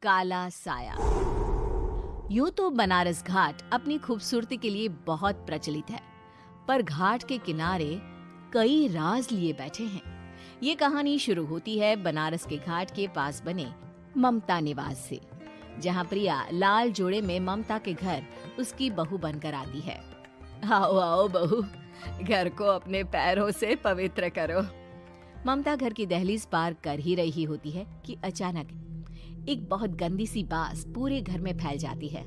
काला साया। यूं तो बनारस घाट अपनी खूबसूरती के लिए बहुत प्रचलित है, पर घाट के किनारे कई राज लिए बैठे हैं। ये कहानी शुरू होती है बनारस के घाट के पास बने ममता निवास से, जहाँ प्रिया लाल जोड़े में ममता के घर उसकी बहू बनकर आती है। आओ आओ बहू, घर को अपने पैरों से पवित्र करो। ममता घर की दहलीज पार कर ही रही होती है कि अचानक एक बहुत गंदी सी बास पूरे घर में फैल जाती है।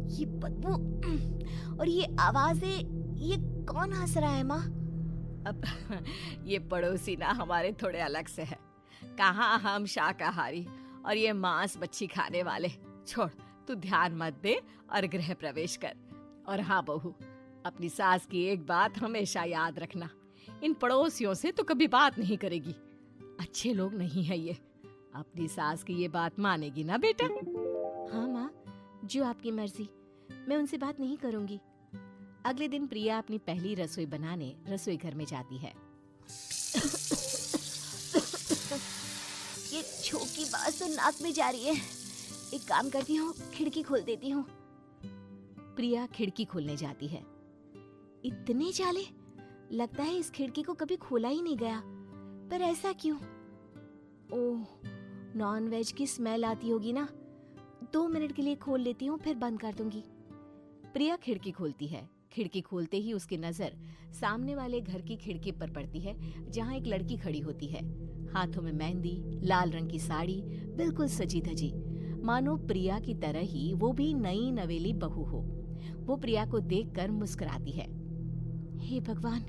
ये बदबू और ये आवाजें, ये कौन हंस रहा है माँ? अब ये पड़ोसी ना हमारे थोड़े अलग से है। कहाँ हम शाकाहारी और ये मांस मच्छी खाने वाले। छोड़, तू ध्यान मत दे और गृह प्रवेश कर। और हाँ बहू, अपनी सास की एक बात हमेशा याद रखना, इन पड़ोसियों से तो कभी बात नहीं करेगी। अच्छे लोग नहीं है ये। अपनी सास की ये बात मानेगी ना बेटा? हाँ माँ, जो आपकी मर्जी, मैं उनसे बात नहीं करूंगी। अगले दिन प्रिया अपनी पहली रसोई बनाने रसोई घर में जाती है। ये छोकी बात तो नाक में जा रही है। एक काम करती हूँ, खिड़की खोल देती हूँ। प्रिया खिड़की खोलने जाती है। इतने जाले, लगता है इस खिड़की को कभी खोला ही नहीं गया। पर ऐसा क्यों? ओह, नॉनवेज की स्मेल आती होगी ना। 2 मिनट के लिए खोल लेती हूँ, फिर बंद कर दूंगी। प्रिया खिड़की खोलती है। खिड़की खोलते ही उसकी नजर सामने वाले घर की खिड़की पर पड़ती है, जहाँ एक लड़की खड़ी होती है। हाथों में मेहंदी, लाल रंग की साड़ी, बिल्कुल सजी धजी, मानो प्रिया की तरह ही वो भी नई नवेली बहू हो। वो प्रिया को देखकर मुस्कुराती है। हे भगवान,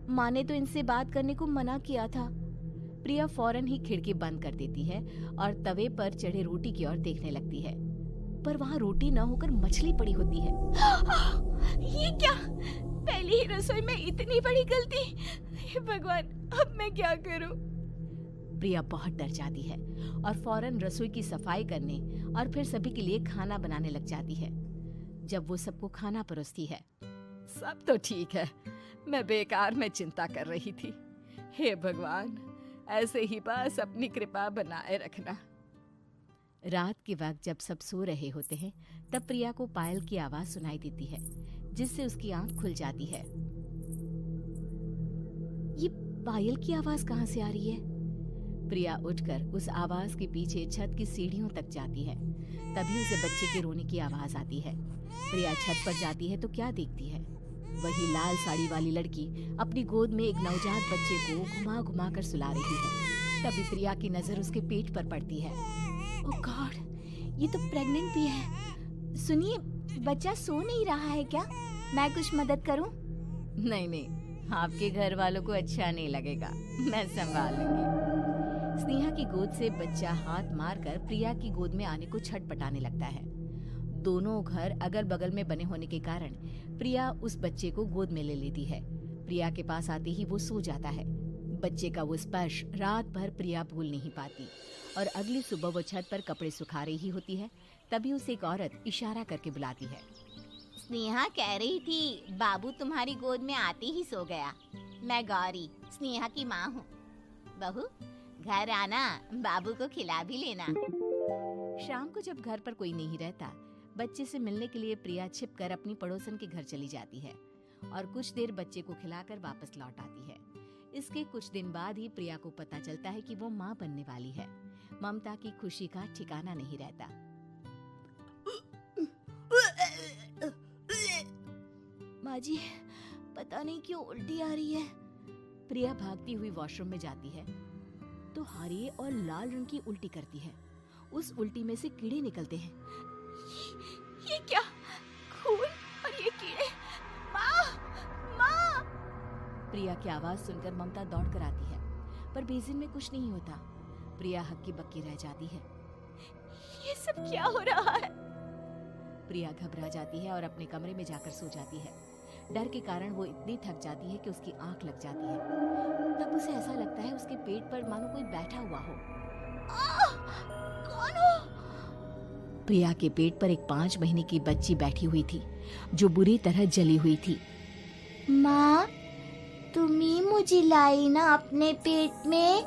माँ ने तो इनसे बात करने को मना किया था। प्रिया फौरन ही खिड़की बंद कर देती है और तवे पर चढ़े रोटी की ओर देखने लगती है, पर वहाँ रोटी न होकर मछली पड़ी होती है। ये क्या? पहली ही रसोई में इतनी बड़ी गलती। हे भगवान, अब मैं क्या करूं? प्रिया बहुत डर जाती है और फौरन रसोई की सफाई करने और फिर सभी के लिए खाना बनाने लग जाती है। जब वो सबको खाना परोसती है, सब तो ठीक है, मैं बेकार में चिंता कर रही थी। हे भगवान, ऐसे ही बस अपनी कृपा बनाए रखना। रात के वक्त जब सब सो रहे होते हैं, तब प्रिया को पायल की आवाज सुनाई देती है, जिससे उसकी आंख खुल जाती है। ये पायल की आवाज कहाँ से आ रही है? प्रिया उठकर उस आवाज के पीछे छत की सीढ़ियों तक जाती है। तभी उसे बच्चे के रोने की आवाज आती है। प्रिया छत पर जाती है तो क्या देखती है? वही लाल साड़ी वाली लड़की अपनी गोद में एक नवजात बच्चे को घुमा घुमा कर सुला रही है। तभी प्रिया की नजर उसके पेट पर पड़ती है। ओह गॉड, ये तो प्रेग्नेंट भी है। सुनिए, बच्चा सो नहीं रहा है क्या? मैं कुछ मदद करूं? नहीं नहीं, आपके घर वालों को अच्छा नहीं लगेगा, मैं संभाल लूंगी। स्नेहा की गोद से बच्चा हाथ मारकर प्रिया की गोद में आने को छटपटाने लगता है। दोनों घर अगल बगल में बने होने के कारण प्रिया उस बच्चे को गोद में ले लेती है। प्रिया के पास आते ही वो सो जाता है। बच्चे का वो स्पर्श रात भर प्रिया भूल नहीं पाती और अगली सुबह वो छत पर कपड़े सुखा रही होती है। तभी उसे एक औरत इशारा करके बुलाती है। स्नेहा कह रही थी बाबू तुम्हारी गोद में आते ही सो गया। मैं गौरी, स्नेहा की माँ हूँ। बहू, घर आना, बाबू को खिला भी लेना। शाम को जब घर पर कोई नहीं रहता, बच्चे से मिलने के लिए प्रिया छिपकर अपनी पड़ोसन के घर चली जाती है और कुछ देर बच्चे को खिलाकर वापस लौट आती है। इसके कुछ दिन बाद ही प्रिया को पता चलता है कि वो माँ बनने वाली है। ममता की खुशी का ठिकाना नहीं रहता। माँ जी, पता नहीं क्यों उल्टी आ रही है। प्रिया भागती हुई वॉशरूम में जाती है तो हरे और लाल रंग की उल्टी करती है। उस उल्टी में से कीड़े निकलते हैं। ये क्या? खून और ये कीड़े! माँ! माँ! प्रिया की आवाज सुनकर ममता दौड़ कर आती है, पर बेसिन में कुछ नहीं होता। प्रिया हक्की बक्की रह जाती है। ये सब क्या हो रहा है? प्रिया घबरा जाती है और अपने कमरे में जाकर सो जाती है। डर के कारण वो इतनी थक जाती है कि उसकी आंख लग जाती है। तब उसे ऐसा लगता है उसके पेट पर मानो कोई बैठा हुआ हो। कौन हो? प्रिया के पेट पर एक 5 महीने की बच्ची बैठी हुई थी, जो बुरी तरह जली हुई थी। माँ, तुम ही मुझे लाई ना अपने पेट में।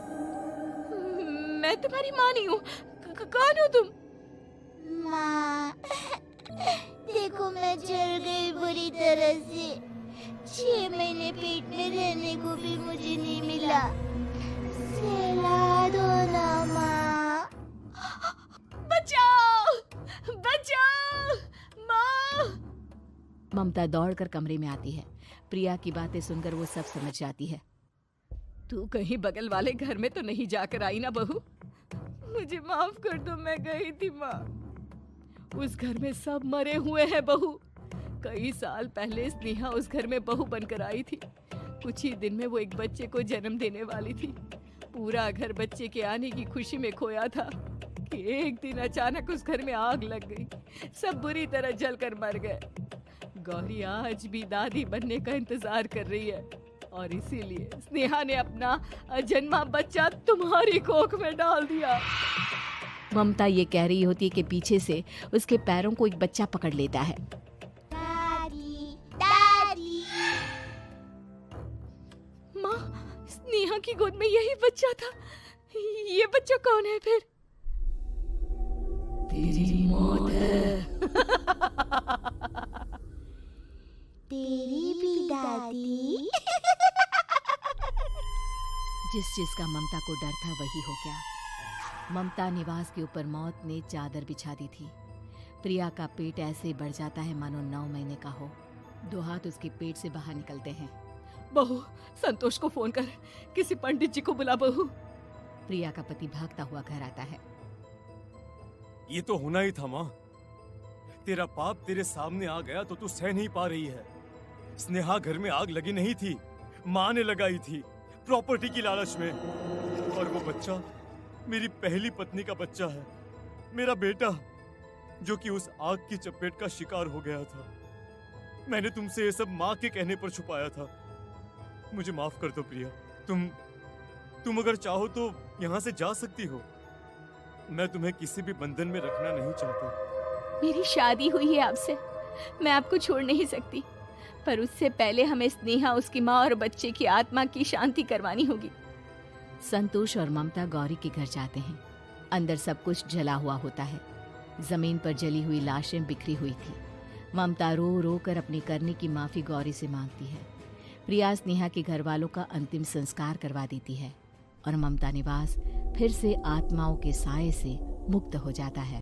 मैं तुम्हारी माँ नहीं हूँ। कौन हो तुम? माँ, देखो मैं जल गई बुरी तरह से। 6 महीने पेट में रहने को भी मुझे नहीं मिला। सहला दो ना माँ। बचाओ, बचाओ, माँ। ममता दौड़कर कमरे में आती है। प्रिया की बातें सुनकर वो सब समझ जाती है। तू कहीं बगल वाले घर में तो नहीं जाकर आई ना बहू? मुझे माफ कर दो, मैं गई थी माँ। उस घर में सब मरे हुए हैं बहू। कई साल पहले स्नेहा उस घर में बहू बनकर आई थी। कुछ ही दिन में वो एक बच्चे को जन्म देने वाली थी। पूरा घर बच्चे के आने की खुशी में खोया था कि एक दिन अचानक उस घर में आग लग गई। सब बुरी तरह जलकर मर गए। गौरी आज भी दादी बनने का इंतजार कर रही है और इसीलिए स्नेहा ने अपना अजन्मा बच्चा तुम्हारी कोख में डाल दिया। ममता ये कह रही होती है कि पीछे से उसके पैरों को एक बच्चा पकड़ लेता है। दादी, दादी। माँ, स्नेहा की गोद में यही बच्चा था। ये बच्चा कौन है फिर? तेरी मौत है। तेरी भी दादी। जिस चीज का ममता को डर था वही हो गया। ममता निवास के ऊपर मौत ने चादर बिछा दी थी। प्रिया का पेट ऐसे बढ़ जाता है मानो 9 महीने का हो। 2 हाथ उसके पेट से बाहर निकलते हैं। बहू, संतोष को फोन कर, किसी पंडित जी को बुला बहू। प्रिया का पति भागता हुआ घर आता है। ये तो होना ही था माँ। तेरा पाप तेरे सामने आ गया तो तू सह नहीं पा रही है। स्नेहा घर में आग लगी नहीं थी, माँ ने लगाई थी, प्रॉपर्टी की लालच में। और वो बच्चा मेरी पहली पत्नी का बच्चा है, मेरा बेटा, जो कि उस आग की चपेट का शिकार हो गया था। मैंने तुमसे ये सब माँ के कहने पर छुपाया था। मुझे माफ कर दो प्रिया। तुम अगर चाहो तो यहाँ से जा सकती हो। मैं तुम्हें किसी भी बंधन में रखना नहीं चाहता। मेरी शादी हुई है आपसे, मैं आपको छोड़ नहीं सकती, पर उससे पहले हमें स्नेहा, उसकी माँ और बच्चे की आत्मा की शांति करवानी होगी। संतोष और ममता गौरी के घर जाते हैं। अंदर सब कुछ जला हुआ होता है। जमीन पर जली हुई लाशें बिखरी हुई थी। ममता रो रो कर अपनी करने की माफी गौरी से मांगती है। प्रिया स्नेहा के घर वालों का अंतिम संस्कार करवा देती है और ममता निवास फिर से आत्माओं के साए से मुक्त हो जाता है।